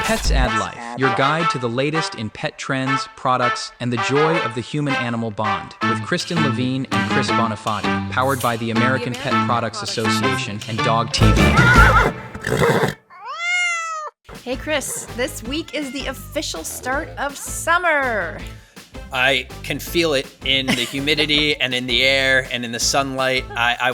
Pets Add Life, your guide to the latest in pet trends, products, and the joy of the human-animal bond, with Kristen Levine and Chris Bonifati, powered by the American Pet Products Association and DOGTV. Hey Chris, this week is the official start of summer. I can feel it in the humidity and in the air and in the sunlight. I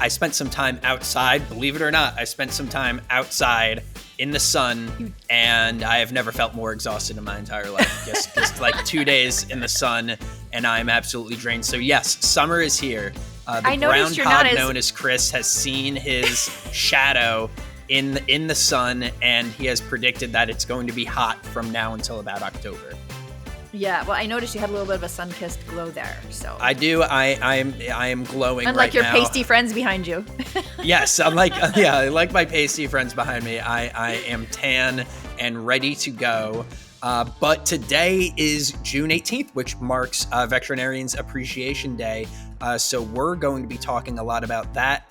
spent some time outside, believe it or not. I spent some time outside in the sun, and I have never felt more exhausted in my entire life. Just like 2 days in the sun, and I'm absolutely drained. So yes, summer is here. The groundhog known as Chris has seen his shadow in the sun, and he has predicted that it's going to be hot from now until about October. Yeah, well, I noticed you had a little bit of a sun-kissed glow there. So I do. I am glowing. Unlike right your pasty friends behind you. Yes, I'm like like my pasty friends behind me. I am tan and ready to go. But today is June 18th, which marks Veterinarian's Appreciation Day. So we're going to be talking a lot about that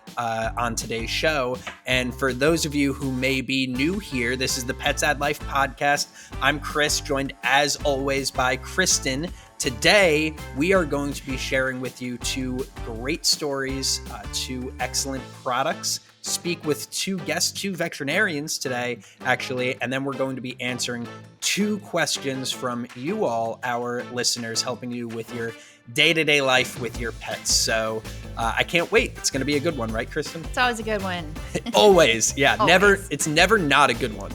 on today's show. And for those of you who may be new here, this is the Pets Add Life podcast. I'm Chris, joined as always by Kristen. Today, we are going to be sharing with you two great stories, two excellent products, speak with two veterinarians today, actually, and then we're going to be answering two questions from you all, our listeners, helping you with your day-to-day life with your pets. So I can't wait. It's going to be a good one, right, Kristen? It's always a good one. Always. Yeah, Always. It's never not a good one.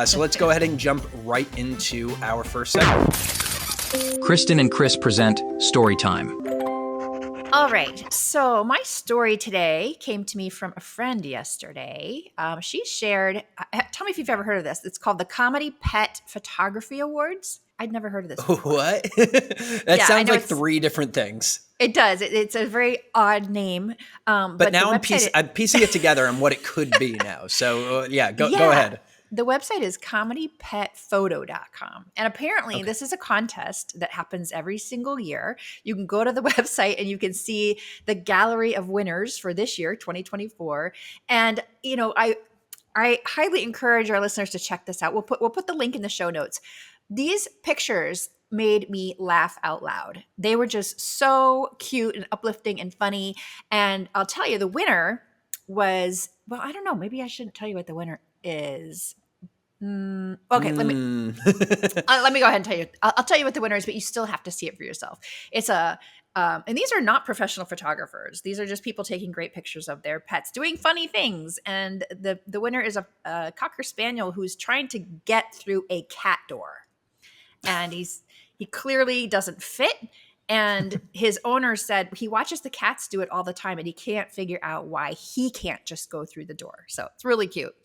So let's go ahead and jump right into our first segment. Kristen and Chris present Storytime. All right, so my story today came to me from a friend yesterday. She shared, tell me if you've ever heard of this. It's called the Comedy Pet Photography Awards. I'd never heard of this before. What? That sounds like three different things. It does. It's a very odd name. But now I'm piecing it together on what it could be now. So go ahead. The website is comedypetphoto.com. And apparently this is a contest that happens every single year. You can go to the website and you can see the gallery of winners for this year, 2024. And, I highly encourage our listeners to check this out. We'll put the link in the show notes. These pictures made me laugh out loud. They were just so cute and uplifting and funny. And I'll tell you, the winner was, well, I don't know. Maybe I shouldn't tell you what the winner is. Okay, let me go ahead and tell you. I'll tell you what the winner is, but you still have to see it for yourself. It's and these are not professional photographers. These are just people taking great pictures of their pets doing funny things. And the winner is a Cocker Spaniel who's trying to get through a cat door, and he clearly doesn't fit. And his owner said he watches the cats do it all the time, and he can't figure out why he can't just go through the door. So it's really cute.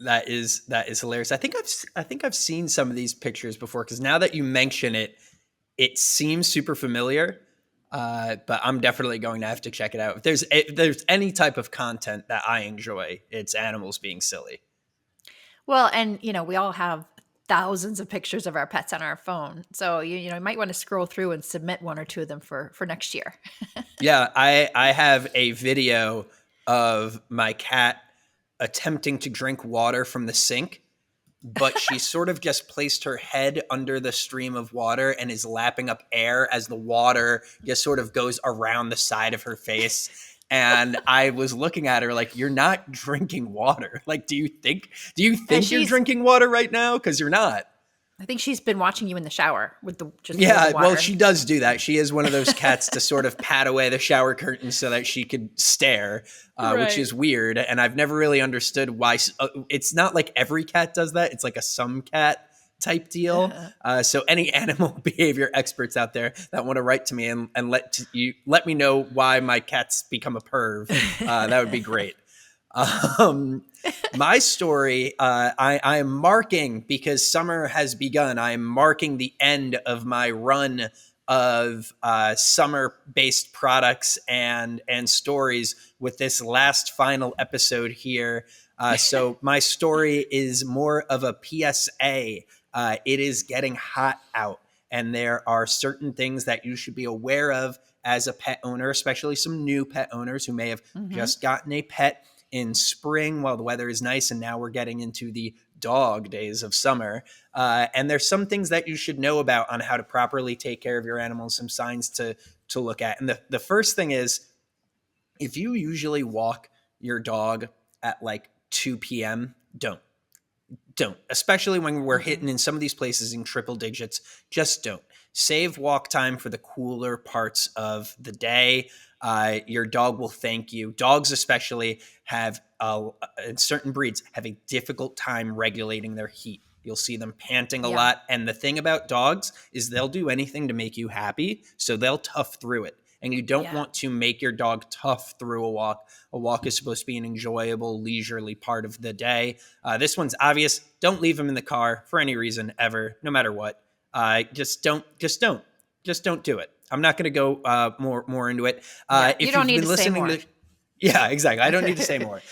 That is hilarious. I think I've seen some of these pictures before, because now that you mention it, it seems super familiar. But I'm definitely going to have to check it out. If there's any type of content that I enjoy, it's animals being silly. Well, and we all have thousands of pictures of our pets on our phone. So you might want to scroll through and submit one or two of them for next year. Yeah, I have a video of my cat attempting to drink water from the sink, but she sort of just placed her head under the stream of water and is lapping up air as the water just sort of goes around the side of her face. And I was looking at her like, you're not drinking water. Like, do you think you're drinking water right now? Because you're not. I think she's been watching you in the shower with the water. Well, she does do that. She is one of those cats to sort of pat away the shower curtain so that she could stare, which is weird. And I've never really understood why. It's not like every cat does that. It's like a some cat type deal. So any animal behavior experts out there that want to write to me and let me know why my cats become a perv, that would be great. My story, I am marking, because summer has begun. I am marking the end of my run of summer-based products and stories with this last final episode here. So my story is more of a PSA. It is getting hot out, and there are certain things that you should be aware of as a pet owner, especially some new pet owners who may have just gotten a pet in spring while the weather is nice, and now we're getting into the dog days of summer. And there's some things that you should know about on how to properly take care of your animals, some signs to look at. And the first thing is, if you usually walk your dog at like 2 p.m., don't, especially when we're hitting in some of these places in triple digits. Just don't. Save walk time for the cooler parts of the day. Your dog will thank you. Dogs especially have, in certain breeds, have a difficult time regulating their heat. You'll see them panting a lot. And the thing about dogs is they'll do anything to make you happy. So they'll tough through it. And you don't want to make your dog tough through a walk. A walk is supposed to be an enjoyable, leisurely part of the day. This one's obvious. Don't leave them in the car for any reason ever, no matter what. Just don't do it. I'm not going to go more into it. If you don't need to say more. Yeah, exactly. I don't need to say more.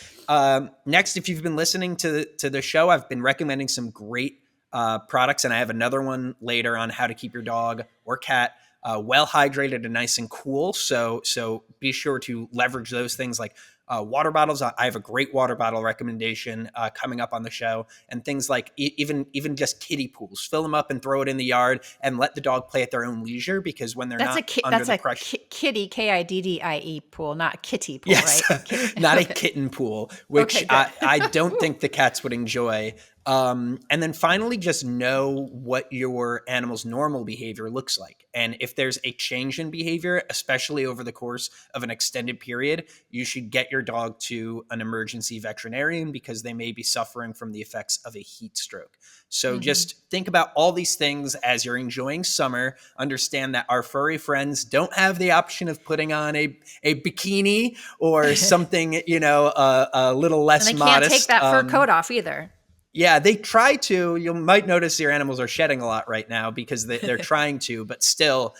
Next, if you've been listening to the show, I've been recommending some great products, and I have another one later on how to keep your dog or cat well hydrated and nice and cool. So be sure to leverage those things like water bottles. I have a great water bottle recommendation coming up on the show, and things like even just kiddie pools. Fill them up and throw it in the yard and let the dog play at their own leisure, because when they're not under the pressure. Kiddie, Kiddie pool, not kitty pool, yes. Right? Not a kitten pool, which I don't think the cats would enjoy. And then finally, just know what your animal's normal behavior looks like. And if there's a change in behavior, especially over the course of an extended period, you should get your dog to an emergency veterinarian, because they may be suffering from the effects of a heat stroke. So just think about all these things as you're enjoying summer. Understand that our furry friends don't have the option of putting on a bikini or something, a little less modest. And they can't take that fur coat off either. Yeah, they try to. You might notice your animals are shedding a lot right now because they're trying to, but still,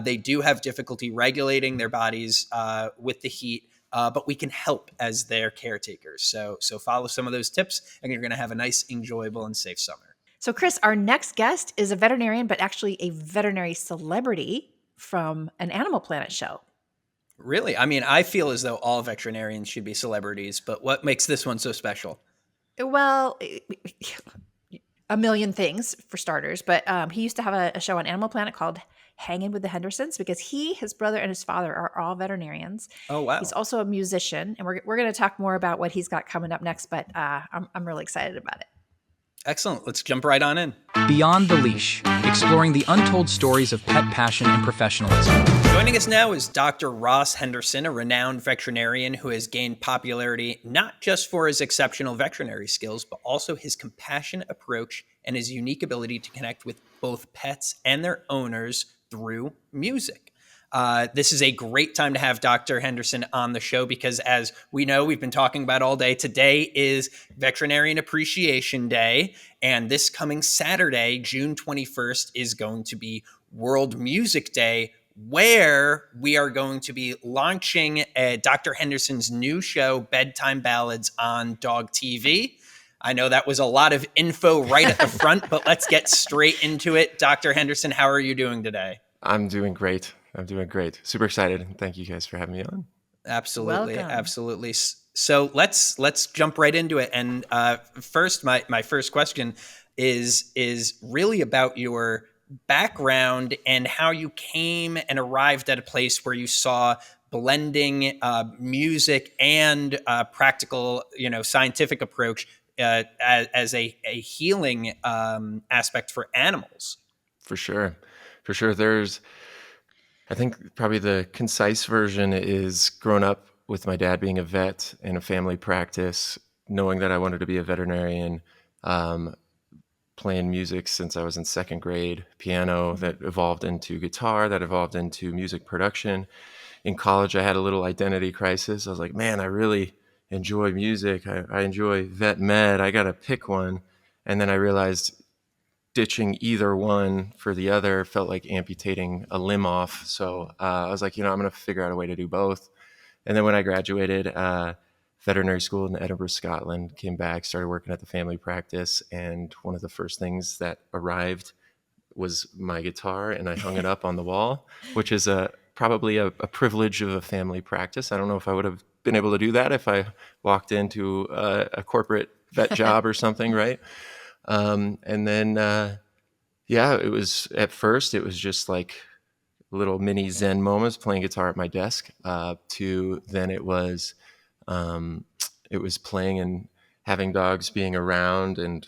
they do have difficulty regulating their bodies with the heat. But we can help as their caretakers. So follow some of those tips, and you're going to have a nice, enjoyable, and safe summer. So, Chris, our next guest is a veterinarian, but actually a veterinary celebrity from an Animal Planet show. Really? I mean, I feel as though all veterinarians should be celebrities, but what makes this one so special? Well, a million things for starters, but he used to have a show on Animal Planet called Hanging with the Hendersons, because his brother and his father are all veterinarians. Oh, wow. He's also a musician, and we're going to talk more about what he's got coming up next, but I'm really excited about it. Excellent. Let's jump right on in. Beyond the Leash, exploring the untold stories of pet passion and professionalism. Joining us now is Dr. Ross Henderson, a renowned veterinarian who has gained popularity not just for his exceptional veterinary skills, but also his compassionate approach and his unique ability to connect with both pets and their owners through music. This is a great time to have Dr. Henderson on the show, because as we know, we've been talking about all day, today is Veterinarian Appreciation Day. And this coming Saturday, June 21st, is going to be World Music Day, where we are going to be launching Dr. Henderson's new show, Bedtime Ballads, on DOGTV. I know that was a lot of info right at the front, but let's get straight into it. Dr. Henderson, how are you doing today? I'm doing great. Super excited. Thank you guys for having me on. Absolutely. Welcome. Absolutely. So let's jump right into it. And first, my first question is really about your background and how you came and arrived at a place where you saw blending music and practical, scientific approach as a healing aspect for animals. For sure. I think probably the concise version is growing up with my dad being a vet in a family practice, knowing that I wanted to be a veterinarian, playing music since I was in second grade, piano that evolved into guitar, that evolved into music production. In college, I had a little identity crisis. I was like, man, I really enjoy music. I enjoy vet med. I got to pick one. And then I realized ditching either one for the other felt like amputating a limb off. So I was like, I'm going to figure out a way to do both. And then when I graduated veterinary school in Edinburgh, Scotland, came back, started working at the family practice. And one of the first things that arrived was my guitar, and I hung it up on the wall, which is probably a privilege of a family practice. I don't know if I would have been able to do that if I walked into a corporate vet job or something, right? And then, it was at first, it was just like little mini Zen moments playing guitar at my desk. To then it was playing and having dogs, being around, and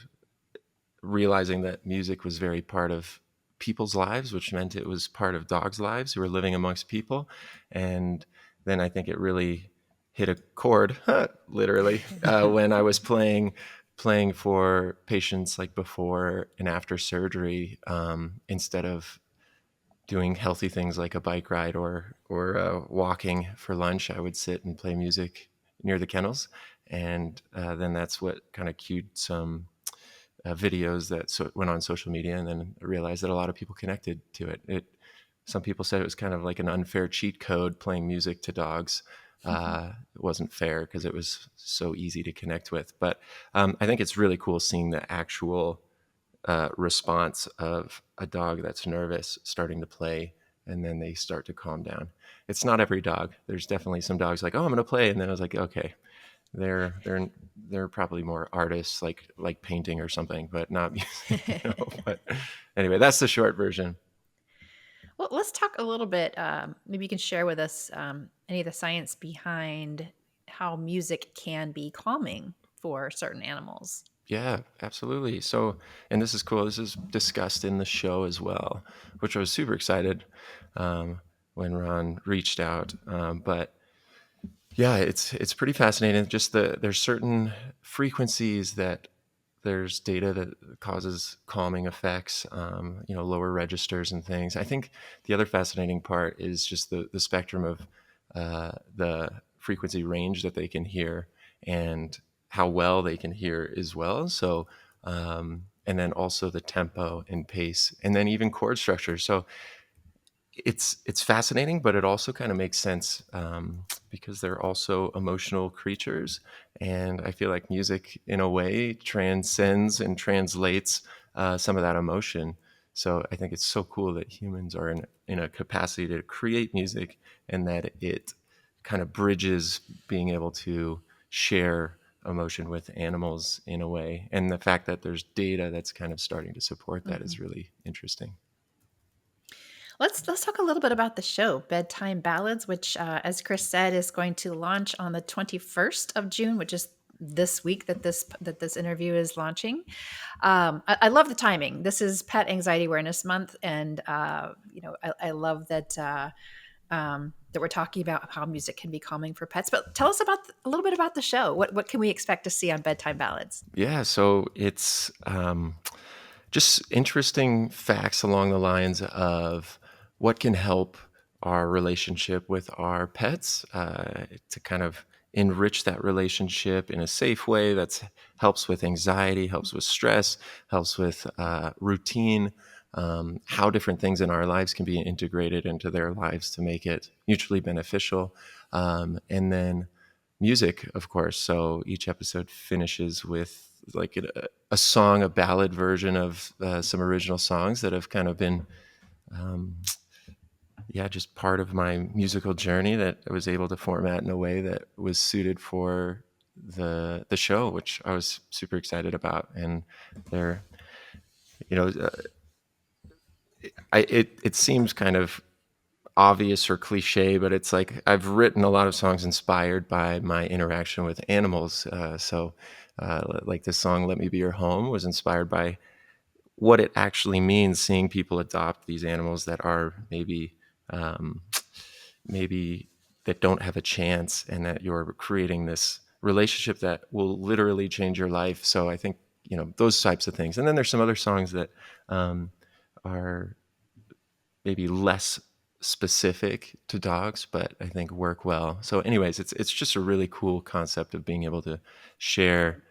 realizing that music was very part of people's lives, which meant it was part of dogs' lives who were living amongst people. And then I think it really hit a chord, literally, when I was playing for patients like before and after surgery, instead of doing healthy things like a bike ride or walking for lunch, I would sit and play music near the kennels. And then that's what kind of cued some videos that went on social media, and then I realized that a lot of people connected to it. Some people said it was kind of like an unfair cheat code playing music to dogs. It wasn't fair because it was so easy to connect with. But I think it's really cool seeing the actual response of a dog that's nervous starting to play, and then they start to calm down. It's not every dog. There's definitely some dogs like, oh, I'm going to play. And then I was like, okay, they're probably more artists like painting or something, but not music. But anyway, that's the short version. Well, let's talk a little bit. Maybe you can share with us any of the science behind how music can be calming for certain animals. Yeah, absolutely. So, and this is cool. This is discussed in the show as well, which I was super excited when Ron reached out. But yeah, it's pretty fascinating. Just there's certain frequencies that there's data that causes calming effects, lower registers and things. I think the other fascinating part is just the spectrum of the frequency range that they can hear and how well they can hear as well. So, and then also the tempo and pace, and then even chord structure. So it's fascinating, but it also kind of makes sense because they're also emotional creatures. And I feel like music, in a way, transcends and translates some of that emotion. So I think it's so cool that humans are in a capacity to create music, and that it kind of bridges being able to share emotion with animals in a way. And the fact that there's data that's kind of starting to support that is really interesting. Let's talk a little bit about the show, Bedtime Ballads, which, as Chris said, is going to launch on the 21st of June, which is this week that this interview is launching. I love the timing. This is Pet Anxiety Awareness Month, and I love that that we're talking about how music can be calming for pets. But tell us a little bit about the show. What can we expect to see on Bedtime Ballads? Yeah, so it's just interesting facts along the lines of what can help our relationship with our pets to kind of enrich that relationship in a safe way that helps with anxiety, helps with stress, helps with routine, how different things in our lives can be integrated into their lives to make it mutually beneficial. And then music, of course. So each episode finishes with like a song, a ballad version of some original songs that have kind of been just part of my musical journey that I was able to format in a way that was suited for the show, which I was super excited about. And they're, it seems kind of obvious or cliche, but it's like I've written a lot of songs inspired by my interaction with animals. Like this song, Let Me Be Your Home, was inspired by what it actually means seeing people adopt these animals that are maybe that don't have a chance, and that you're creating this relationship that will literally change your life. So I think, those types of things. And then there's some other songs that are maybe less specific to dogs, but I think work well. So anyways, it's just a really cool concept of being able to share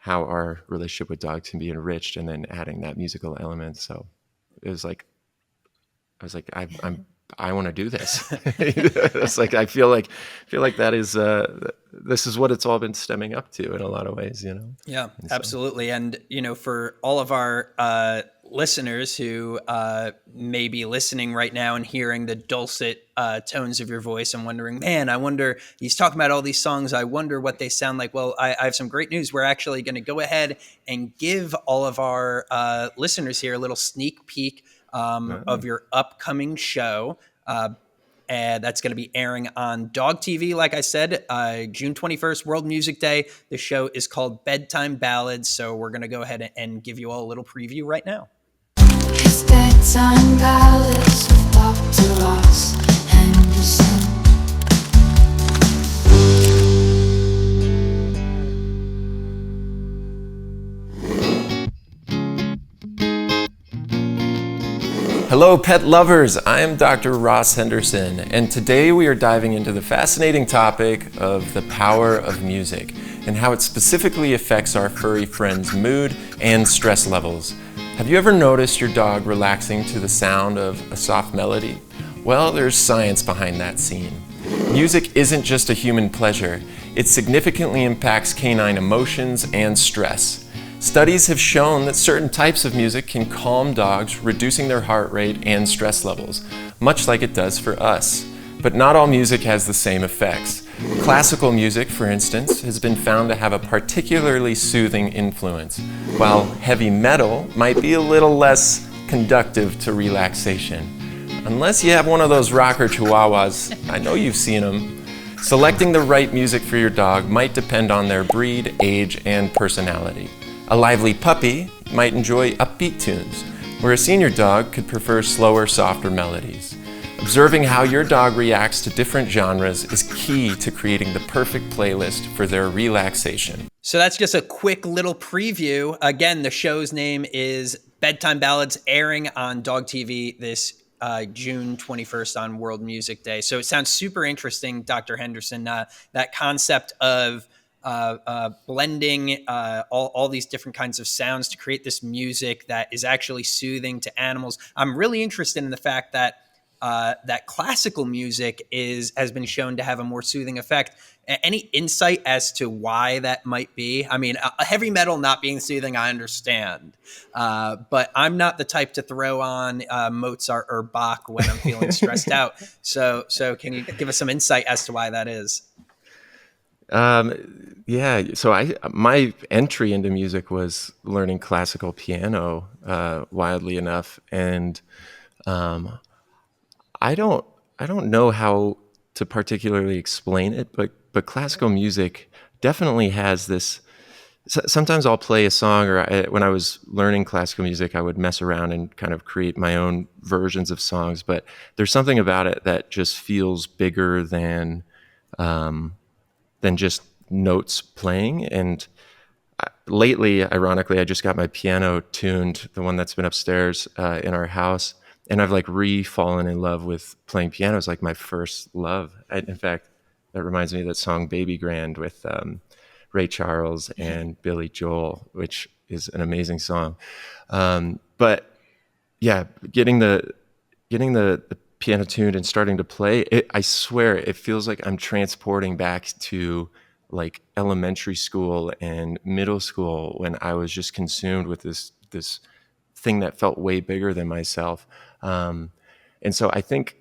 how our relationship with dogs can be enriched, and then adding that musical element. So it was like, I want to do this. It's like, I feel like that is, this is what it's all been stemming up to in a lot of ways, Yeah, absolutely. And, for all of our listeners who may be listening right now and hearing the dulcet tones of your voice and wondering, man, I wonder, he's talking about all these songs, I wonder what they sound like. Well, I have some great news. We're actually going to go ahead and give all of our listeners here a little sneak peek of your upcoming show. And that's going to be airing on DOGTV, like I said, June 21st, World Music Day. The show is called Bedtime Ballads. So we're going to go ahead and give you all a little preview right now. It's Bedtime Ballads with Dr. Ross Henderson. Hello, pet lovers. I am Dr. Ross Henderson, and today we are diving into the fascinating topic of the power of music and how it specifically affects our furry friends' mood and stress levels. Have you ever noticed your dog relaxing to the sound of a soft melody? Well, there's science behind that scene. Music isn't just a human pleasure. It significantly impacts canine emotions and stress. Studies have shown that certain types of music can calm dogs, reducing their heart rate and stress levels, much like it does for us. But not all music has the same effects. Classical music, for instance, has been found to have a particularly soothing influence, while heavy metal might be a little less conducive to relaxation. Unless you have one of those rocker chihuahuas, I know you've seen them. Selecting the right music for your dog might depend on their breed, age, and personality. A lively puppy might enjoy upbeat tunes, where a senior dog could prefer slower, softer melodies. Observing how your dog reacts to different genres is key to creating the perfect playlist for their relaxation. So that's just a quick little preview. Again, the show's name is Bedtime Ballads, airing on DOGTV this June 21st on World Music Day. So it sounds super interesting, Dr. Henderson, that concept of blending all these different kinds of sounds to create this music that is actually soothing to animals. I'm really interested in the fact that that classical music has been shown to have a more soothing effect. Any insight as to why that might be? I mean, heavy metal not being soothing, I understand, but I'm not the type to throw on Mozart or Bach when I'm feeling stressed out. So can you give us some insight as to why that is? Yeah, so my entry into music was learning classical piano, wildly enough, and I don't know how to particularly explain it, but classical music definitely has this. Sometimes I'll play a song, or when I was learning classical music, I would mess around and kind of create my own versions of songs. But there's something about it that just feels bigger than just notes playing. And lately, ironically, I just got my piano tuned, the one that's been upstairs in our house, and I've like re-fallen in love with playing piano. It's like my first love. In fact, that reminds me of that song "Baby Grand" with Ray Charles and Billy Joel, which is an amazing song. But yeah, getting the piano tuned and starting to play it, I swear it feels like I'm transporting back to like elementary school and middle school when I was just consumed with this thing that felt way bigger than myself. And so I think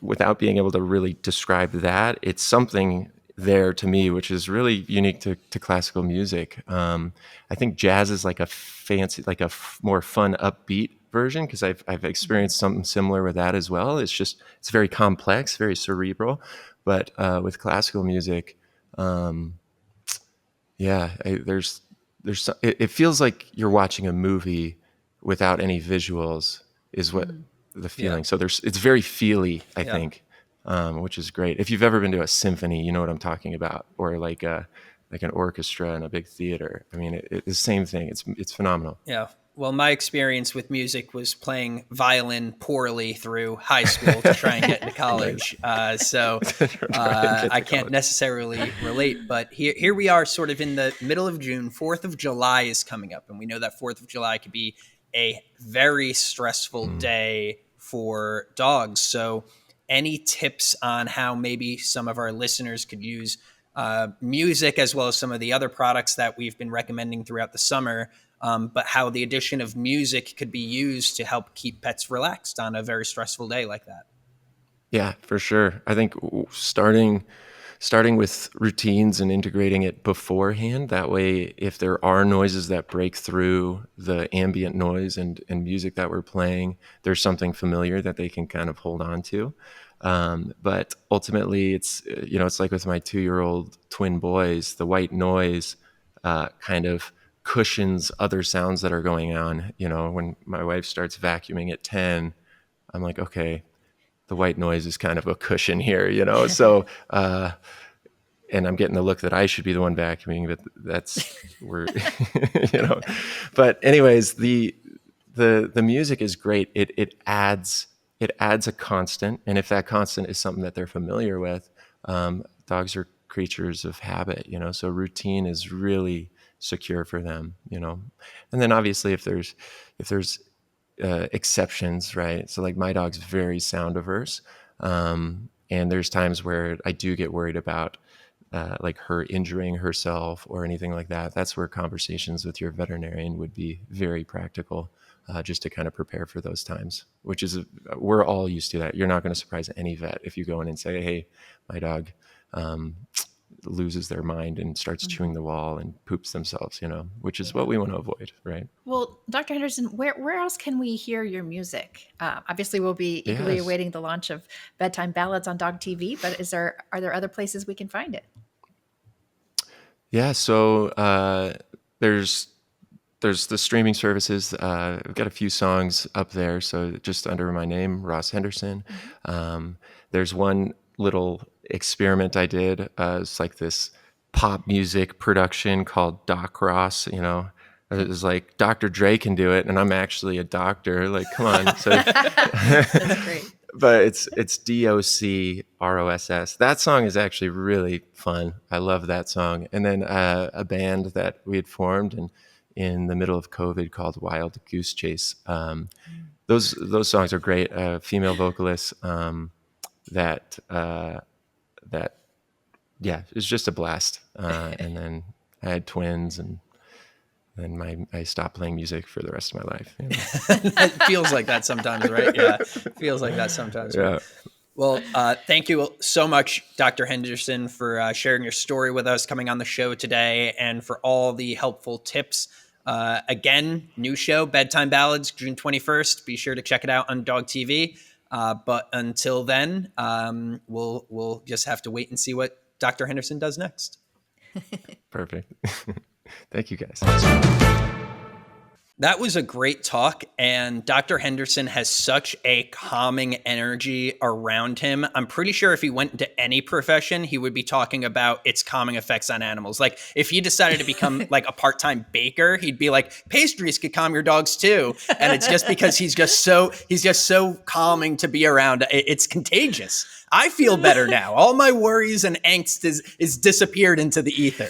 without being able to really describe that, it's something there to me, which is really unique to classical music. I think jazz is like a fancy, like a more fun, upbeat version, because I've experienced something similar with that as well. It's very complex, very cerebral, but with classical music, it feels like you're watching a movie without any visuals, is what the feeling. Yeah. So it's very feely, I think, which is great. If you've ever been to a symphony, you know what I'm talking about, or like an orchestra in a big theater. I mean, it's the same thing. It's phenomenal. Yeah. Well, my experience with music was playing violin poorly through high school to try and get into college. I can't necessarily relate, but here we are sort of in the middle of June. 4th of July is coming up, and we know that 4th of July could be a very stressful day for dogs. So any tips on how maybe some of our listeners could use music as well as some of the other products that we've been recommending throughout the summer, but how the addition of music could be used to help keep pets relaxed on a very stressful day like that. Yeah, for sure. I think starting with routines and integrating it beforehand. That way, if there are noises that break through the ambient noise and music that we're playing, there's something familiar that they can kind of hold on to. But ultimately, it's like with my 2-year-old twin boys, the white noise kind of cushions other sounds that are going on. When my wife starts vacuuming at 10, I'm like, okay, the white noise is kind of a cushion here. So, and I'm getting the look that I should be the one vacuuming, but but anyways, the music is great. It adds a constant. And if that constant is something that they're familiar with, dogs are creatures of habit, so routine is really secure for them, and then obviously if there's exceptions, right? So like my dog's very sound averse. And there's times where I do get worried about like her injuring herself or anything like that. That's where conversations with your veterinarian would be very practical, just to kind of prepare for those times, which is, we're all used to that. You're not going to surprise any vet if you go in and say, hey, my dog loses their mind and starts chewing the wall and poops themselves, which is what we want to avoid, right? Well, Dr. Henderson, where else can we hear your music? Obviously, we'll be eagerly awaiting the launch of Bedtime Ballads on DOGTV, but are there other places we can find it? Yeah, so there's the streaming services. We've got a few songs up there, so just under my name, Ross Henderson. There's one little experiment I did. It's like this pop music production called Doc Ross. It was like Dr. Dre can do it, and I'm actually a doctor. Like, come on. So, That's great. But it's DOCROSS. That song is actually really fun. I love that song. And then a band that we had formed in the middle of COVID called Wild Goose Chase. Those songs are great. Female vocalists. It's just a blast. And then I had twins, and then I stopped playing music for the rest of my life. It feels like that sometimes, right? Yeah, feels like that sometimes. Yeah. Right? Well, thank you so much, Dr. Henderson, for sharing your story with us, coming on the show today, and for all the helpful tips. Again, new show, Bedtime Ballads, June 21st. Be sure to check it out on DOGTV. But until then, we'll just have to wait and see what Dr. Henderson does next. Perfect. Thank you, guys. That was a great talk, and Dr. Henderson has such a calming energy around him. I'm pretty sure if he went into any profession, he would be talking about its calming effects on animals. Like if he decided to become like a part-time baker, he'd be like, pastries could calm your dogs too. And it's just because he's just so calming to be around. It's contagious. I feel better now. All my worries and angst is disappeared into the ether.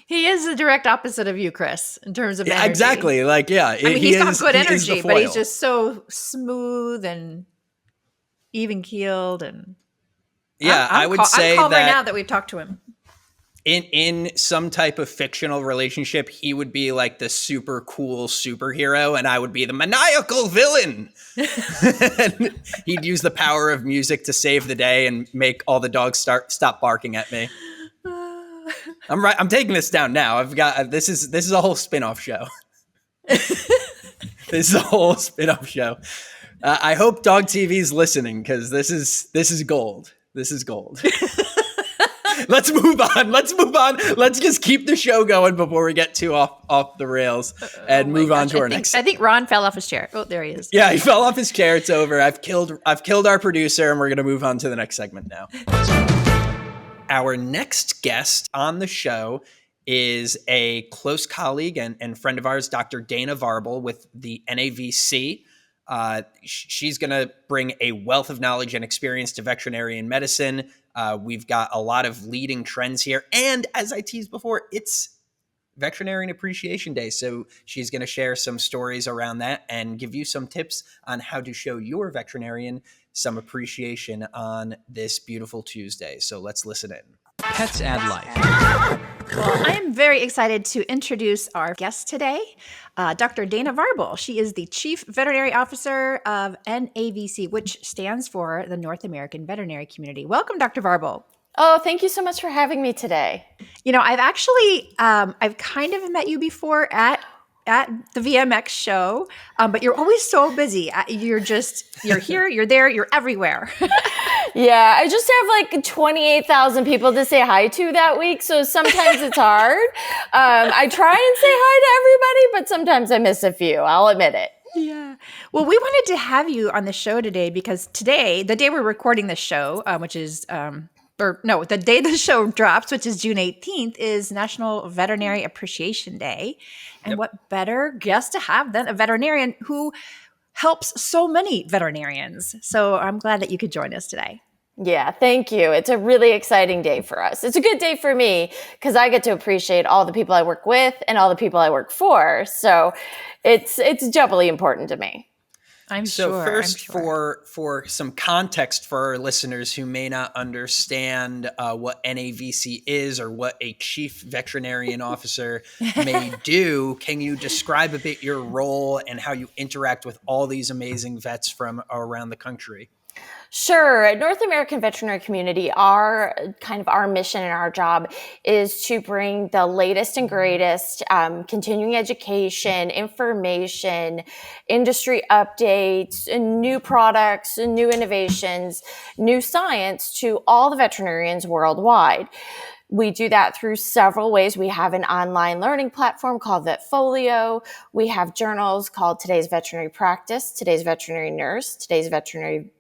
He is the direct opposite of you, Chris, in terms of energy. Exactly. Like, yeah. I mean, he's got good energy, but he's just so smooth and even-keeled. And yeah, I would say I'm calmer that now that we've talked to him. In some type of fictional relationship, he would be like the super cool superhero, and I would be the maniacal villain. And he'd use the power of music to save the day and make all the dogs stop barking at me. I'm taking this down now. I've got this is a whole spin-off show. This is a whole spin-off show. I hope DOGTV's listening, because this is gold. This is gold. Let's move on. Let's just keep the show going before we get too off the rails and move on to our next. I think Ron fell off his chair. Oh, there he is. Yeah, he fell off his chair. It's over. I've killed our producer, and we're gonna move on to the next segment now. Our next guest on the show is a close colleague and friend of ours, Dr. Dana Varble with the NAVC. She's going to bring a wealth of knowledge and experience to veterinarian medicine. We've got a lot of leading trends here. And as I teased before, it's Veterinarian Appreciation Day. So she's going to share some stories around that and give you some tips on how to show your veterinarian some appreciation on this beautiful Tuesday. So let's listen in. Pets add life. Well, I am very excited to introduce our guest today, Dr. Dana Varble. She is the Chief Veterinary Officer of NAVC, which stands for the North American Veterinary Community. Welcome, Dr. Varble. Oh, thank you so much for having me today. You know, I've actually, I've kind of met you before at the VMX show, but you're always so busy. You're here, you're there, you're everywhere. Yeah, I just have like 28,000 people to say hi to that week, so sometimes it's hard. I try and say hi to everybody, but sometimes I miss a few. I'll admit it. Yeah. Well, we wanted to have you on the show today because today, the day we're recording the show, which is the day the show drops, which is June 18th, is National Veterinary Appreciation Day. And what better guest to have than a veterinarian who helps so many veterinarians. So I'm glad that you could join us today. Yeah, thank you. It's a really exciting day for us. It's a good day for me because I get to appreciate all the people I work with and all the people I work for. So it's doubly important to me. First, for some context for our listeners who may not understand what NAVC is or what a chief veterinarian officer may do, can you describe a bit your role and how you interact with all these amazing vets from around the country? Sure. At North American Veterinary Community, our mission and our job is to bring the latest and greatest continuing education, information, industry updates, and new products, and new innovations, new science to all the veterinarians worldwide. We do that through several ways. We have an online learning platform called Vetfolio. We have journals called Today's Veterinary Practice, Today's Veterinary Nurse, Today's Veterinary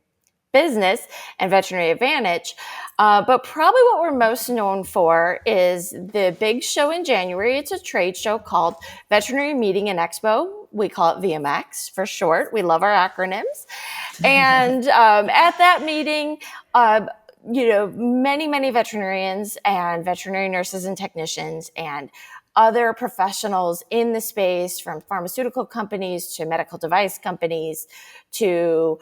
Business, and Veterinary Advantage. But probably what we're most known for is the big show in January. It's a trade show called Veterinary Meeting and Expo. We call it VMX for short. We love our acronyms. And at that meeting, many veterinarians and veterinary nurses and technicians and other professionals in the space, from pharmaceutical companies to medical device companies to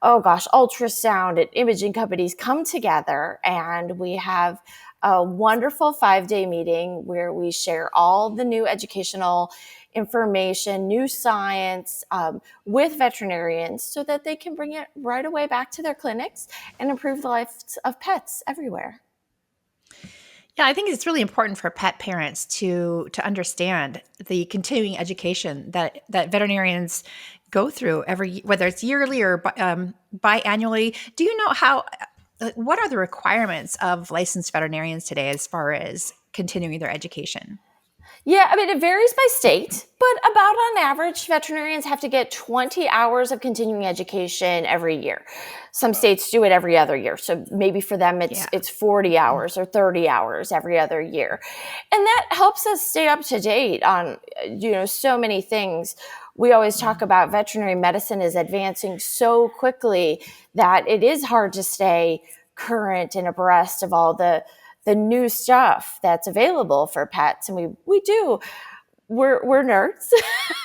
ultrasound and imaging companies, come together, and we have a wonderful 5-day meeting where we share all the new educational information, new science with veterinarians so that they can bring it right away back to their clinics and improve the lives of pets everywhere. Yeah, I think it's really important for pet parents to understand the continuing education that veterinarians go through whether it's yearly or biannually. Do you know what are the requirements of licensed veterinarians today as far as continuing their education? Yeah, I mean, it varies by state, but about on average, veterinarians have to get 20 hours of continuing education every year. Some states do it every other year. So maybe for them, it's 40 hours or 30 hours every other year. And that helps us stay up to date on, so many things. We always talk about veterinary medicine is advancing so quickly that it is hard to stay current and abreast of all the new stuff that's available for pets. And we do. We're nerds.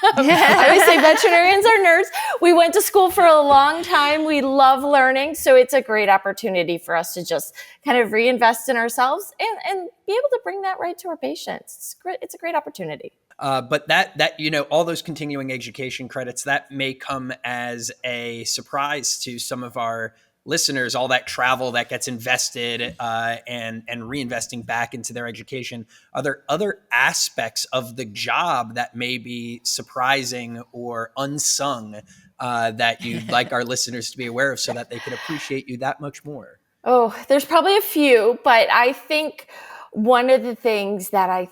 I always say veterinarians are nerds. We went to school for a long time. We love learning. So it's a great opportunity for us to just kind of reinvest in ourselves and be able to bring that right to our patients. It's great. It's a great opportunity. But that all those continuing education credits, that may come as a surprise to some of our listeners, all that travel that gets invested and reinvesting back into their education. Are there other aspects of the job that may be surprising or unsung that you'd like our listeners to be aware of so that they can appreciate you that much more? Oh, there's probably a few, but I think one of the things that I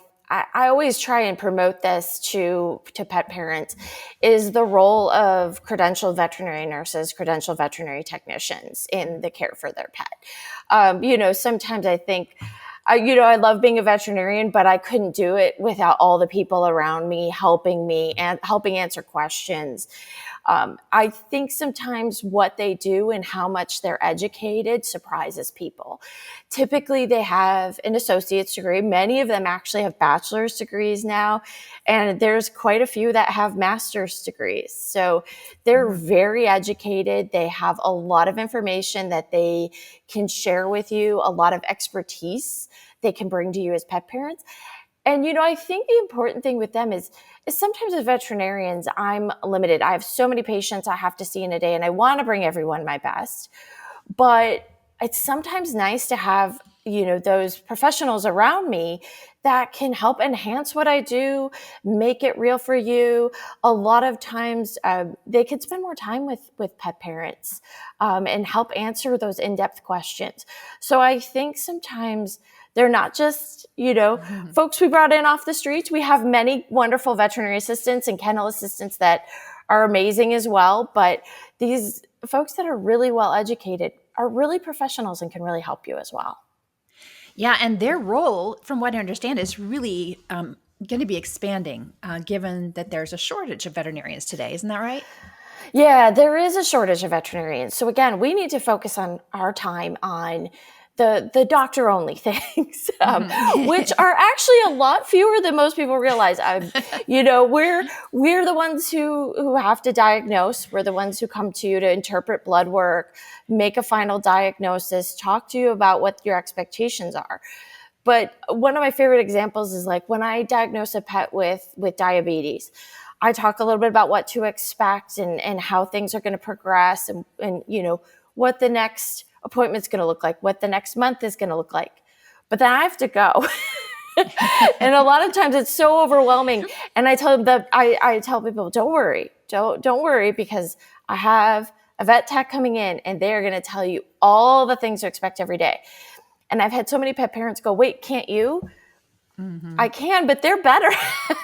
always try and promote this to pet parents is the role of credentialed veterinary nurses, credentialed veterinary technicians in the care for their pet. Sometimes I think, I love being a veterinarian, but I couldn't do it without all the people around me helping answer questions. I think sometimes what they do and how much they're educated surprises people. Typically, they have an associate's degree. Many of them actually have bachelor's degrees now, and there's quite a few that have master's degrees. So they're very educated. They have a lot of information that they can share with you, a lot of expertise they can bring to you as pet parents. And, I think the important thing with them is sometimes as veterinarians, I'm limited. I have so many patients I have to see in a day, and I want to bring everyone my best. But it's sometimes nice to have, those professionals around me that can help enhance what I do, make it real for you. A lot of times they can spend more time with pet parents and help answer those in-depth questions. So I think sometimes they're not just, folks we brought in off the streets. We have many wonderful veterinary assistants and kennel assistants that are amazing as well. But these folks that are really well educated are really professionals and can really help you as well. Yeah, and their role, from what I understand, is really going to be expanding, given that there's a shortage of veterinarians today. Isn't that right? Yeah, there is a shortage of veterinarians. So again, we need to focus on our time on the doctor-only things, which are actually a lot fewer than most people realize. We're the ones who have to diagnose. We're the ones who come to you to interpret blood work, make a final diagnosis, talk to you about what your expectations are. But one of my favorite examples is like when I diagnose a pet with diabetes, I talk a little bit about what to expect and how things are going to progress and what the next appointment's going to look like, what the next month is going to look like. But then I have to go. And a lot of times it's so overwhelming. And I tell them I tell people, don't worry, because I have a vet tech coming in and they're going to tell you all the things to expect every day. And I've had so many pet parents go, wait, can't you? Mm-hmm. I can, but they're better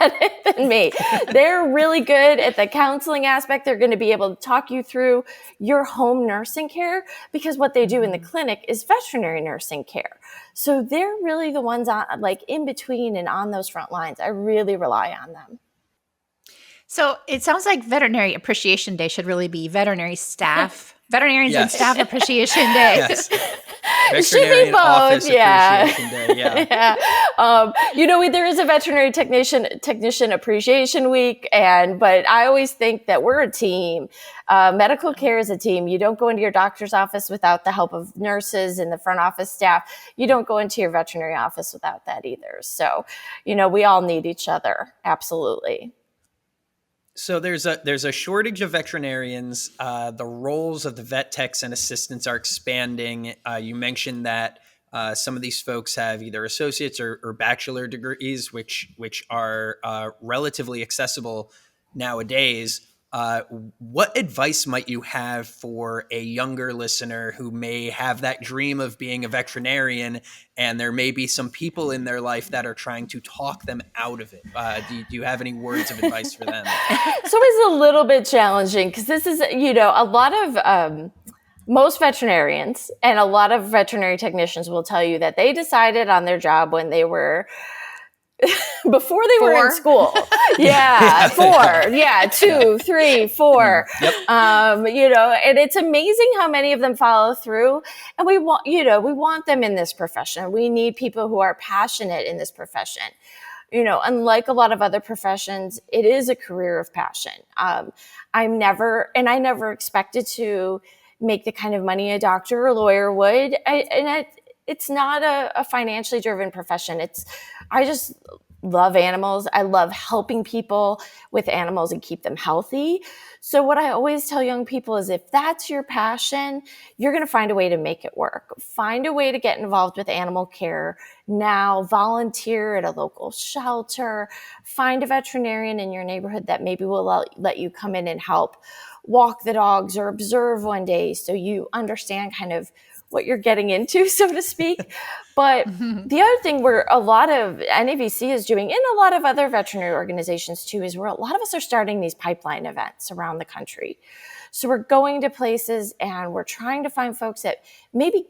at it than me. They're really good at the counseling aspect. They're going to be able to talk you through your home nursing care because what they do in the clinic is veterinary nursing care. So they're really the ones on, like in between and on those front lines. I really rely on them. So it sounds like Veterinary Appreciation Day should really be Veterinarians and Staff Appreciation Day. Yes. Veterinarian Office Appreciation Day. Yeah. There is a Veterinary Technician Appreciation Week, but I always think that we're a team. Medical care is a team. You don't go into your doctor's office without the help of nurses and the front office staff. You don't go into your veterinary office without that either. So, we all need each other. Absolutely. So there's a shortage of veterinarians. The roles of the vet techs and assistants are expanding. You mentioned that some of these folks have either associates or bachelor degrees, which are relatively accessible nowadays. What advice might you have for a younger listener who may have that dream of being a veterinarian, and there may be some people in their life that are trying to talk them out of it? Do you have any words of advice for them? It's always a little bit challenging because this is, a lot of most veterinarians and a lot of veterinary technicians will tell you that they decided on their job when they were before they were in school. Yeah, 4. Yeah, 2, 3, 4. Yep. And it's amazing how many of them follow through. And we want them in this profession. We need people who are passionate in this profession. Unlike a lot of other professions, it is a career of passion. I never expected to make the kind of money a doctor or lawyer would. It's not a financially driven profession. I just love animals. I love helping people with animals and keep them healthy. So what I always tell young people is if that's your passion, you're going to find a way to make it work. Find a way to get involved with animal care now, volunteer at a local shelter, find a veterinarian in your neighborhood that maybe will let you come in and help walk the dogs or observe one day so you understand kind of what you're getting into, so to speak. But the other thing where a lot of NAVC is doing, and a lot of other veterinary organizations too, is where a lot of us are starting these pipeline events around the country. So we're going to places and we're trying to find folks that maybe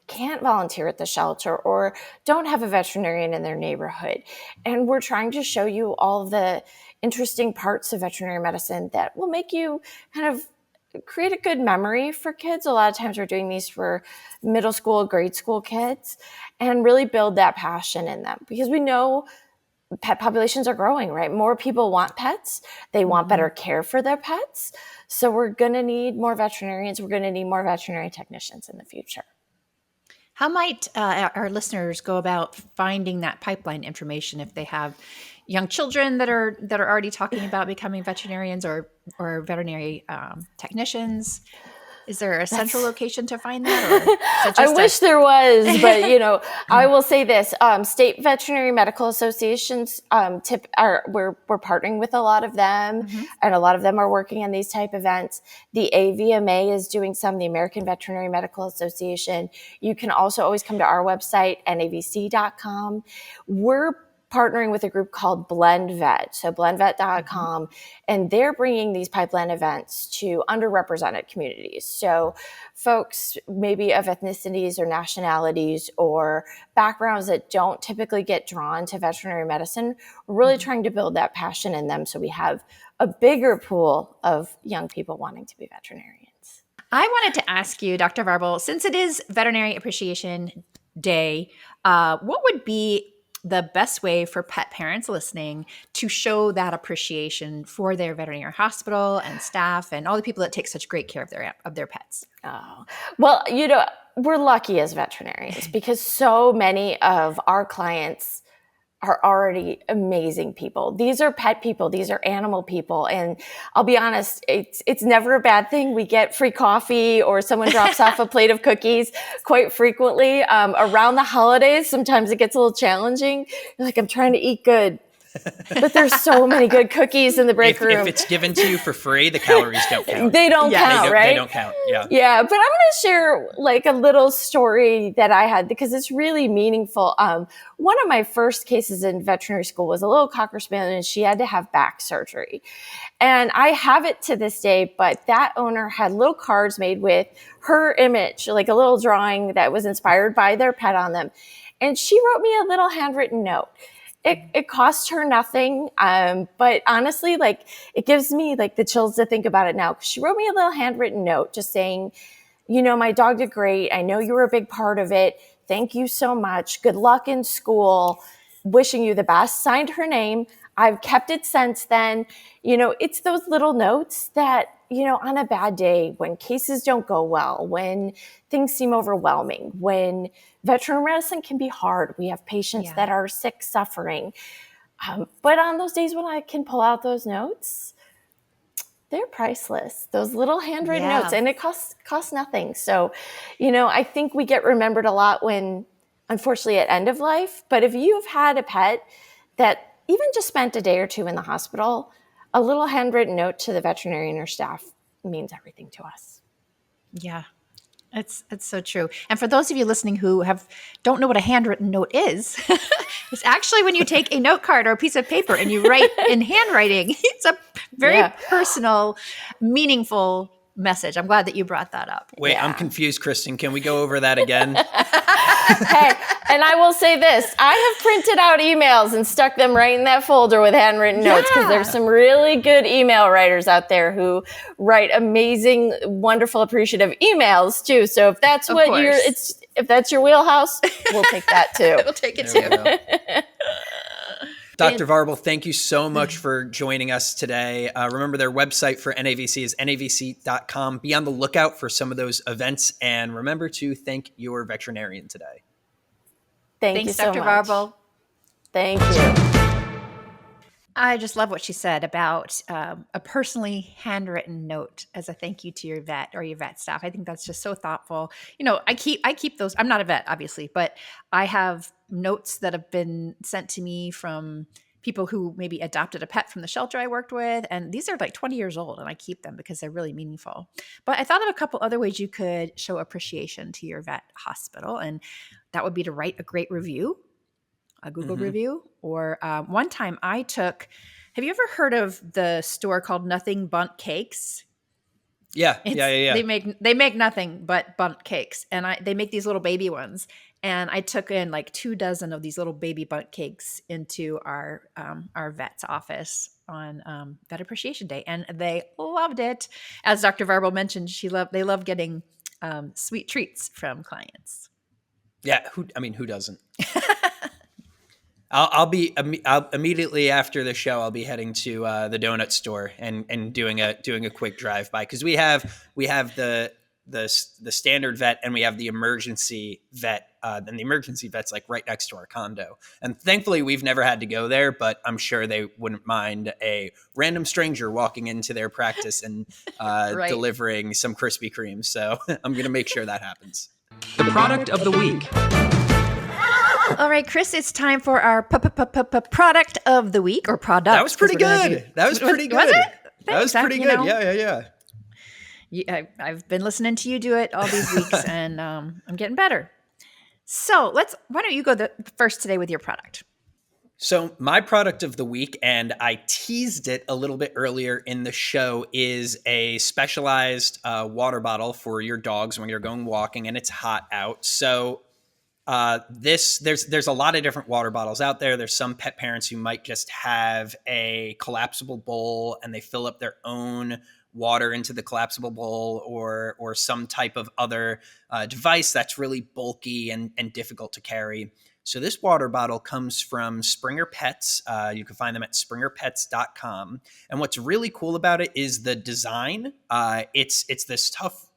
can't volunteer at the shelter or don't have a veterinarian in their neighborhood. And we're trying to show you all of the interesting parts of veterinary medicine that will make you kind of create a good memory for kids. A lot of times we're doing these for middle school, grade school kids, and really build that passion in them because we know pet populations are growing, right? More people want pets. They want better care for their pets. So we're going to need more veterinarians. We're going to need more veterinary technicians in the future. How might our listeners go about finding that pipeline information if they have young children that are already talking about becoming veterinarians or veterinary technicians? Is there a central location to find that, or is it I just wish there was, but I will say this: state veterinary medical associations we're partnering with a lot of them, and a lot of them are working on these type events. The AVMA is doing some. The American Veterinary Medical Association. You can also always come to our website, NAVC.com. We're partnering with a group called Blend Vet, so blendvet.com, and they're bringing these pipeline events to underrepresented communities. So folks maybe of ethnicities or nationalities or backgrounds that don't typically get drawn to veterinary medicine, we're really trying to build that passion in them so we have a bigger pool of young people wanting to be veterinarians. I wanted to ask you, Dr. Varble, since it is Veterinary Appreciation Day, what would be the best way for pet parents listening to show that appreciation for their veterinary hospital and staff and all the people that take such great care of their pets? Oh, well, we're lucky as veterinarians because so many of our clients are already amazing people. These are pet people. These are animal people. And I'll be honest, it's never a bad thing. We get free coffee or someone drops off a plate of cookies quite frequently. Around the holidays, sometimes it gets a little challenging. You're like, I'm trying to eat good, but there's so many good cookies in the break room. If it's given to you for free, the calories don't count. They don't count, right? They don't count. Yeah. Yeah. But I'm going to share like a little story that I had because it's really meaningful. One of my first cases in veterinary school was a little Cocker Spaniel, and she had to have back surgery. And I have it to this day, but that owner had little cards made with her image, like a little drawing that was inspired by their pet on them. And she wrote me a little handwritten note. It cost her nothing, but honestly, like it gives me like the chills to think about it now. She wrote me a little handwritten note just saying, my dog did great. I know you were a big part of it. Thank you so much. Good luck in school. Wishing you the best. Signed her name. I've kept it since then. It's those little notes that, on a bad day, when cases don't go well, when things seem overwhelming, when veterinary medicine can be hard, we have patients that are sick, suffering. But on those days when I can pull out those notes, they're priceless. Those little handwritten notes, and it costs nothing. So, I think we get remembered a lot when, unfortunately, at end of life. But if you've had a pet that even just spent a day or two in the hospital, a little handwritten note to the veterinarian or staff means everything to us. Yeah. It's so true. And for those of you listening who don't know what a handwritten note is, it's actually when you take a note card or a piece of paper and you write in handwriting. It's a very personal, meaningful message. I'm glad that you brought that up. Wait, I'm confused, Kristen. Can we go over that again? Hey, and I will say this. I have printed out emails and stuck them right in that folder with handwritten notes because there's some really good email writers out there who write amazing, wonderful, appreciative emails too. So if that's if that's your wheelhouse, we'll take that too. We'll take it too. Dr. Varble, thank you so much for joining us today. Remember, their website for NAVC is navc.com. Be on the lookout for some of those events, and remember to thank your veterinarian today. Thanks, you so Dr. much. Varble. Thank you. I just love what she said about a personally handwritten note as a thank you to your vet or your vet staff. I think that's just so thoughtful. I keep those. I'm not a vet, obviously, but I have notes that have been sent to me from people who maybe adopted a pet from the shelter I worked with. And these are like 20 years old, and I keep them because they're really meaningful. But I thought of a couple other ways you could show appreciation to your vet hospital. And that would be to write a great review, a Google review. Or one time I took, have you ever heard of the store called Nothing Bundt Cakes? Yeah. They make nothing but bundt cakes, and they make these little baby ones. And I took in like 24 of these little baby bundt cakes into our vet's office on Vet Appreciation Day, and they loved it. As Dr. Varble mentioned, they love getting sweet treats from clients. Yeah, who doesn't? I'll immediately after the show, I'll be heading to the donut store and doing a quick drive by because we have the the standard vet, and we have the emergency vet. And the emergency vet's like right next to our condo. And thankfully, we've never had to go there, but I'm sure they wouldn't mind a random stranger walking into their practice and Right. delivering some Krispy Kremes. So I'm going to make sure that happens. The product of the week. All right, Chris, it's time for our product of the week, or product. That was pretty good. That was pretty good. Was it? That was Thanks. pretty You good. know, Yeah. I've been listening to you do it all these weeks, and I'm getting better. So why don't you go first today with your product? So my product of the week, and I teased it a little bit earlier in the show, is a specialized water bottle for your dogs when you're going walking and it's hot out. So there's a lot of different water bottles out there. There's some pet parents who might just have a collapsible bowl and they fill up their own water into the collapsible bowl, or some type of other device that's really bulky and difficult to carry. So this water bottle comes from Springer Pets. You can find them at springerpets.com. And what's really cool about it is the design. It's this tough,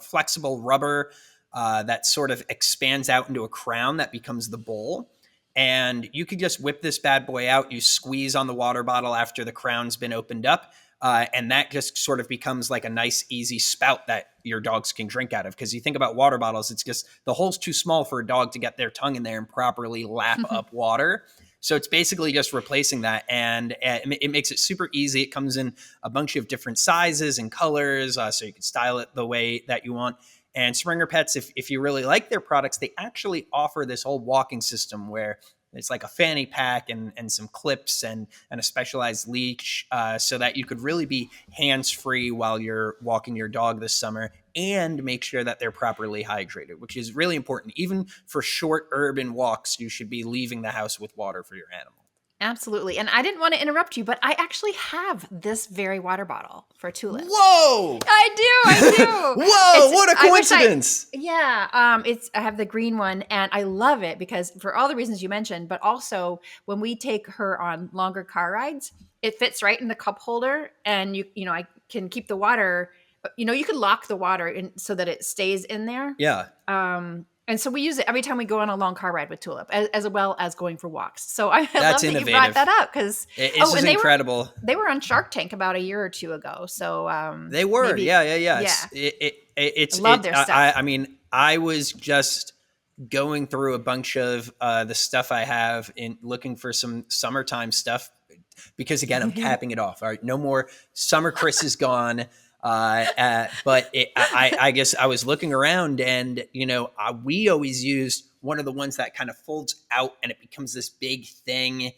flexible rubber that sort of expands out into a crown that becomes the bowl. And you could just whip this bad boy out. You squeeze on the water bottle after the crown's been opened up. And that just sort of becomes like a nice, easy spout that your dogs can drink out of. Because you think about water bottles, it's just the hole's too small for a dog to get their tongue in there and properly lap up water. So it's basically just replacing that. And it makes it super easy. It comes in a bunch of different sizes and colors, so you can style it the way that you want. And Springer Pets, if you really like their products, they actually offer this whole walking system where it's like a fanny pack and some clips and a specialized leash, so that you could really be hands-free while you're walking your dog this summer and make sure that they're properly hydrated, which is really important. Even for short urban walks, you should be leaving the house with water for your animal. Absolutely. And I didn't want to interrupt you, but I actually have this very water bottle for Tulip. Whoa! I do. Whoa, what a coincidence. I have the green one, and I love it because for all the reasons you mentioned, but also when we take her on longer car rides, it fits right in the cup holder, and I can keep the water, you can lock the water in so that it stays in there. Yeah. And so we use it every time we go on a long car ride with Tulip, as well as going for walks. So I love that innovative. You brought that up, because It's incredible. They were on Shark Tank about a year or two ago. So they were, maybe, yeah. I love their stuff. I mean, I was just going through a bunch of the stuff I have in looking for some summertime stuff, because again, I'm capping it off. All right, no more summer. Chris is gone. But I guess I was looking around, and we always used one of the ones that kind of folds out and it becomes this big thing.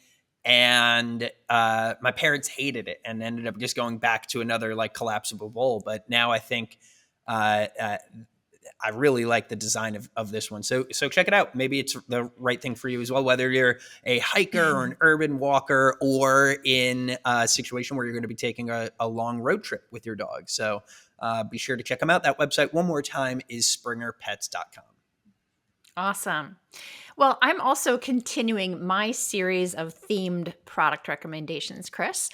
And my parents hated it and ended up just going back to another like collapsible bowl. But now I think I really like the design of this one. So check it out. Maybe it's the right thing for you as well, whether you're a hiker or an urban walker, or in a situation where you're going to be taking a long road trip with your dog. So be sure to check them out. That website, one more time, is springerpets.com. Awesome. Well, I'm also continuing my series of themed product recommendations, Chris.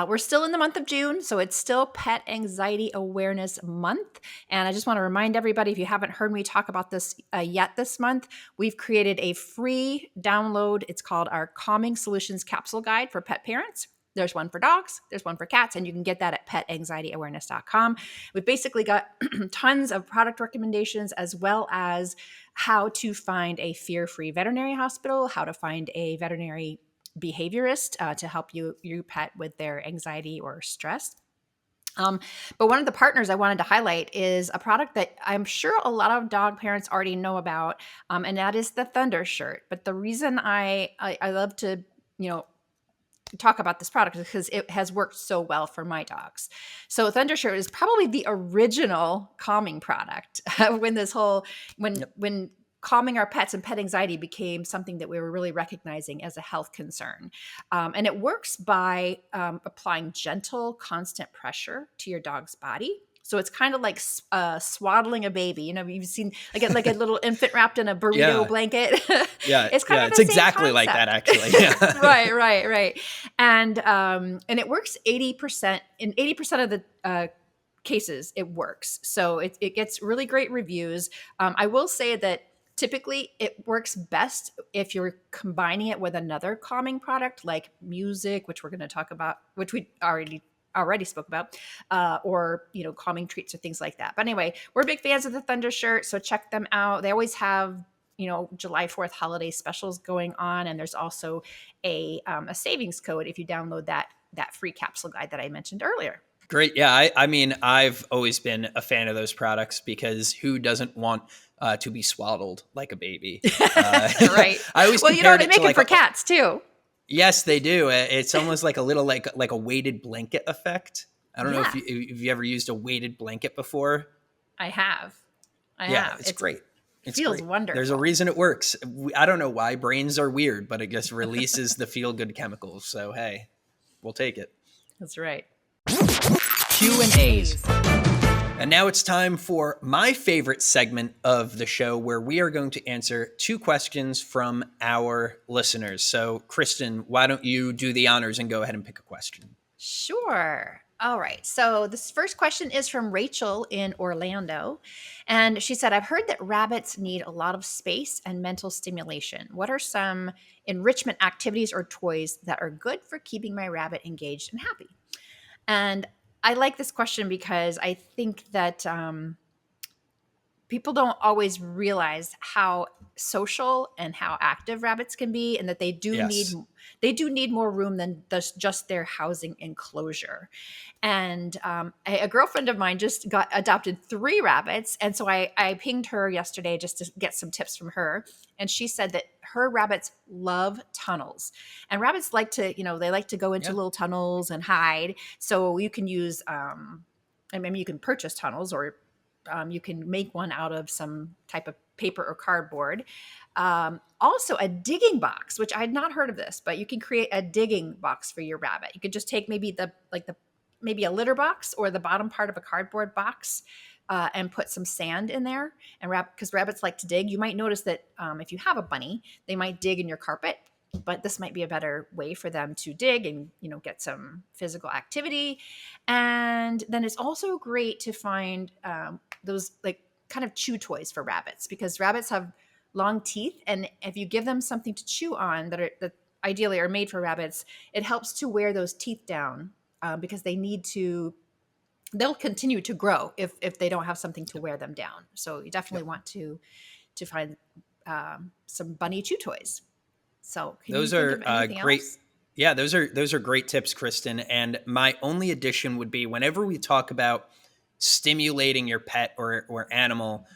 We're still in the month of June, so it's still Pet Anxiety Awareness Month. And I just want to remind everybody, if you haven't heard me talk about this yet this month, we've created a free download. It's called our Calming Solutions Capsule Guide for pet parents. There's one for dogs, there's one for cats, and you can get that at petanxieTyawareness.com. We've basically got tons of product recommendations, as well as how to find a fear-free veterinary hospital, how to find a veterinary behaviorist to help your pet with their anxiety or stress. But one of the partners I wanted to highlight is a product that I'm sure a lot of dog parents already know about, and that is the Thunder Shirt. But the reason I love to, talk about this product because it has worked so well for my dogs. So Thunder Shirt is probably the original calming product when calming our pets and pet anxiety became something that we were really recognizing as a health concern. And it works by applying gentle, constant pressure to your dog's body. So it's kind of like swaddling a baby. You've seen like a little infant wrapped in a burrito blanket. Yeah, it's kind of it's the exactly same like that, concept. actually. Yeah. Right. And it works 80% in 80% of the cases, it works. So it gets really great reviews. I will say that typically it works best if you're combining it with another calming product like music, which we're going to talk about, which we already spoke about, or calming treats or things like that. But anyway, we're big fans of the Thunder shirt, so check them out. They always have July 4th holiday specials going on, and there's also a savings code if you download that free capsule guide that I mentioned earlier. Great. Yeah. I mean, I've always been a fan of those products because who doesn't want to be swaddled like a baby? Right. I always they make it for cats too. Yes, they do. It's almost like a little like a weighted blanket effect. I don't know if you ever used a weighted blanket before. I have. It's great. It feels wonderful. There's a reason it works. I don't know why. Brains are weird, but it just releases the feel-good chemicals. So, hey, we'll take it. That's right. Q&As. And now it's time for my favorite segment of the show where we are going to answer 2 questions from our listeners. So, Kristen, why don't you do the honors and go ahead and pick a question? Sure. All right. So this first question is from Rachel in Orlando. And she said, I've heard that rabbits need a lot of space and mental stimulation. What are some enrichment activities or toys that are good for keeping my rabbit engaged and happy? And I like this question because I think that people don't always realize how social and how active rabbits can be, and that they do need more room than just their housing enclosure. And a girlfriend of mine just adopted 3 rabbits, and so I pinged her yesterday just to get some tips from her. And she said that her rabbits love tunnels, and rabbits like to go into little tunnels and hide. So you can use you can purchase tunnels, or you can make one out of some type of paper or cardboard. Also a digging box, which I had not heard of this, but you can create a digging box for your rabbit. You could just take maybe maybe a litter box or the bottom part of a cardboard box and put some sand in there. And because rabbits like to dig, you might notice that if you have a bunny, they might dig in your carpet. But this might be a better way for them to dig and, get some physical activity. And then it's also great to find those like kind of chew toys for rabbits, because rabbits have long teeth. And if you give them something to chew on that ideally are made for rabbits, it helps to wear those teeth down because they'll continue to grow if they don't have something to wear them down. So you definitely want to find some bunny chew toys. So those are great. Else? Yeah, those are great tips, Kristen. And my only addition would be, whenever we talk about stimulating your pet or animal,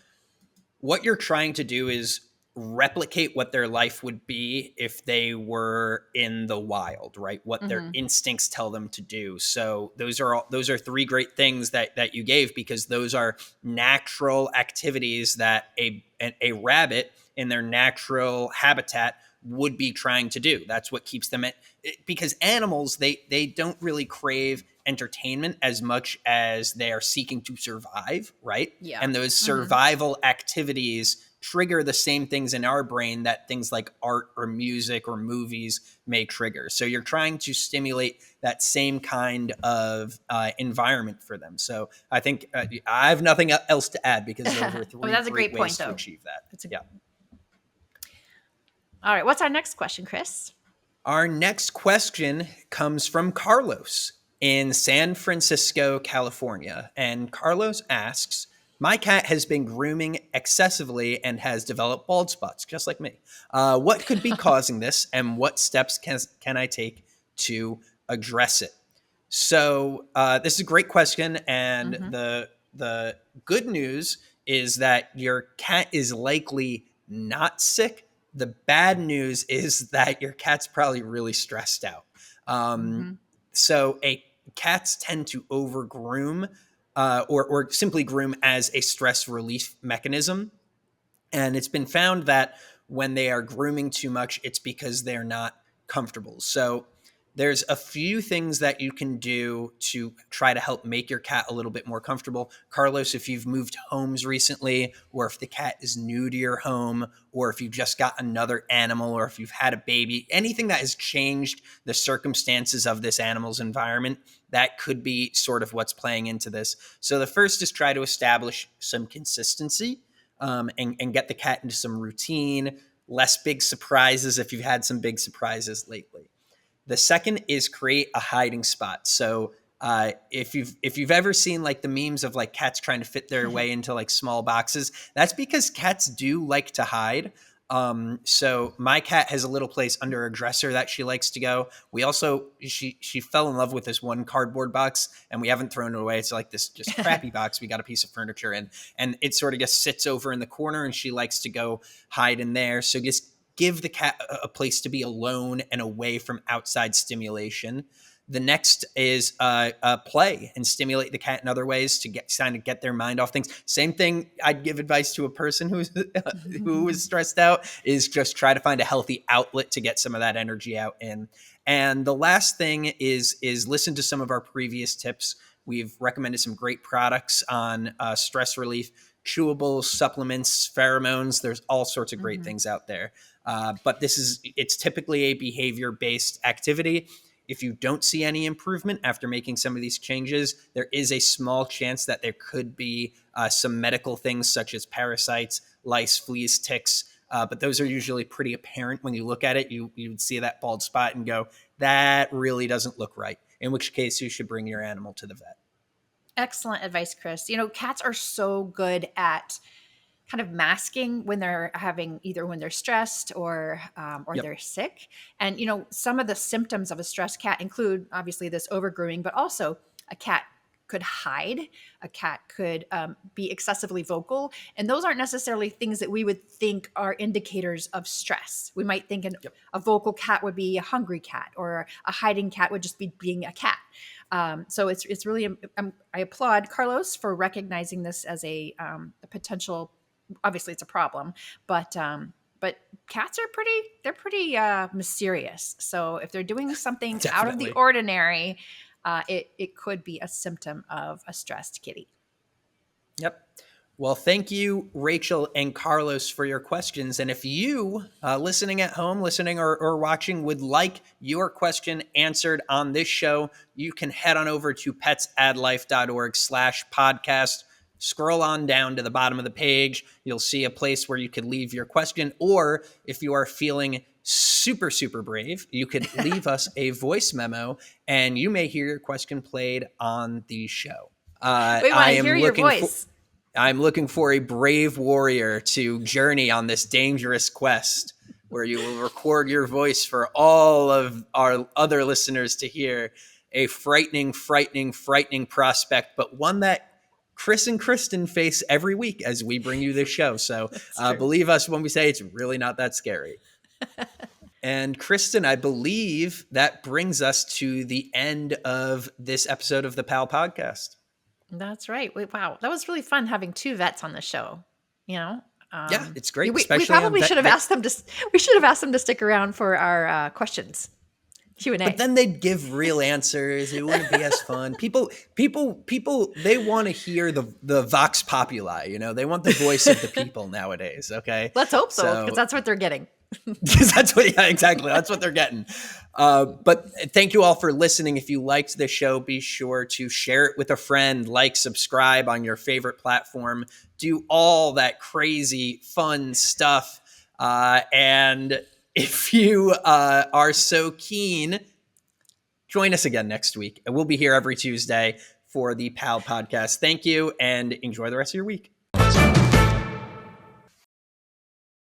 what you're trying to do is replicate what their life would be if they were in the wild, right? What their instincts tell them to do. So those are 3 great things that you gave, because those are natural activities that a rabbit in their natural habitat would be trying to do. That's what keeps them because animals, they don't really crave entertainment as much as they are seeking to survive, right? Yeah. And those survival activities trigger the same things in our brain that things like art or music or movies may trigger. So you're trying to stimulate that same kind of environment for them. So I think I have nothing else to add, because those are 3 that's a great ways point, to though. achieve that. All right. What's our next question, Chris? Our next question comes from Carlos in San Francisco, California. And Carlos asks, my cat has been grooming excessively and has developed bald spots, just like me. What could be causing this, and what steps can I take to address it? So this is a great question. And the good news is that your cat is likely not sick. The bad news is that your cat's probably really stressed out. So cats tend to overgroom or simply groom as a stress relief mechanism. And it's been found that when they are grooming too much, it's because they're not comfortable. So there's a few things that you can do to try to help make your cat a little bit more comfortable. Carlos, if you've moved homes recently, or if the cat is new to your home, or if you've just got another animal, or if you've had a baby, anything that has changed the circumstances of this animal's environment, that could be sort of what's playing into this. So the first is try to establish some consistency, and get the cat into some routine, less big surprises if you've had some big surprises lately. The second is create a hiding spot. So if you've ever seen like the memes of like cats trying to fit their way into like small boxes, that's because cats do like to hide. So my cat has a little place under a dresser that she likes to go. We also, she fell in love with this one cardboard box, and we haven't thrown it away. It's like this just crappy box we got a piece of furniture in, and it sort of just sits over in the corner, and she likes to go hide in there. So just give the cat a place to be alone and away from outside stimulation. The next is play and stimulate the cat in other ways to get their mind off things. Same thing I'd give advice to a person who is stressed out, is just try to find a healthy outlet to get some of that energy out in. And the last thing is listen to some of our previous tips. We've recommended some great products on stress relief, chewables, supplements, pheromones. There's all sorts of great things out there. But it's typically a behavior-based activity. If you don't see any improvement after making some of these changes, there is a small chance that there could be some medical things such as parasites, lice, fleas, ticks. But those are usually pretty apparent when you look at it. You would see that bald spot and go, that really doesn't look right, in which case you should bring your animal to the vet. Excellent advice, Chris. Cats are so good at kind of masking when they're when they're stressed or Yep. they're sick. And, some of the symptoms of a stressed cat include obviously this over grooming, but also a cat could hide, a cat could be excessively vocal. And those aren't necessarily things that we would think are indicators of stress. We might think a vocal cat would be a hungry cat, or a hiding cat would just be being a cat. So it's really, I applaud Carlos for recognizing this as a potential. Obviously it's a problem, but cats are pretty mysterious. So if they're doing something out of the ordinary, it could be a symptom of a stressed kitty. Yep. Well, thank you, Rachel and Carlos, for your questions. And if you, listening at home, listening or watching, would like your question answered on this show, you can head on over to petsaddlife.org/podcast. Scroll on down to the bottom of the page. You'll see a place where you could leave your question. Or if you are feeling super, super brave, you could leave us a voice memo, and you may hear your question played on the show. We want to hear your voice. I'm looking for a brave warrior to journey on this dangerous quest, where you will record your voice for all of our other listeners to hear. A frightening, frightening, frightening prospect, but one that Chris and Kristen face every week as we bring you this show. So believe us when we say it's really not that scary. And Kristen, I believe that brings us to the end of this episode of the PAL podcast. That's right. Wow. That was really fun having two vets on the show. Yeah, it's great. We probably should have asked them to stick around for our questions. Q&A. But then they'd give real answers. It wouldn't be as fun. People, they want to hear the vox populi, they want the voice of the people nowadays. Okay. Let's hope so, because that's what they're getting. Exactly. That's what they're getting. But thank you all for listening. If you liked the show, be sure to share it with a friend, subscribe on your favorite platform, do all that crazy fun stuff. And if you are so keen, join us again next week. We'll be here every Tuesday for the PAL podcast. Thank you, and enjoy the rest of your week.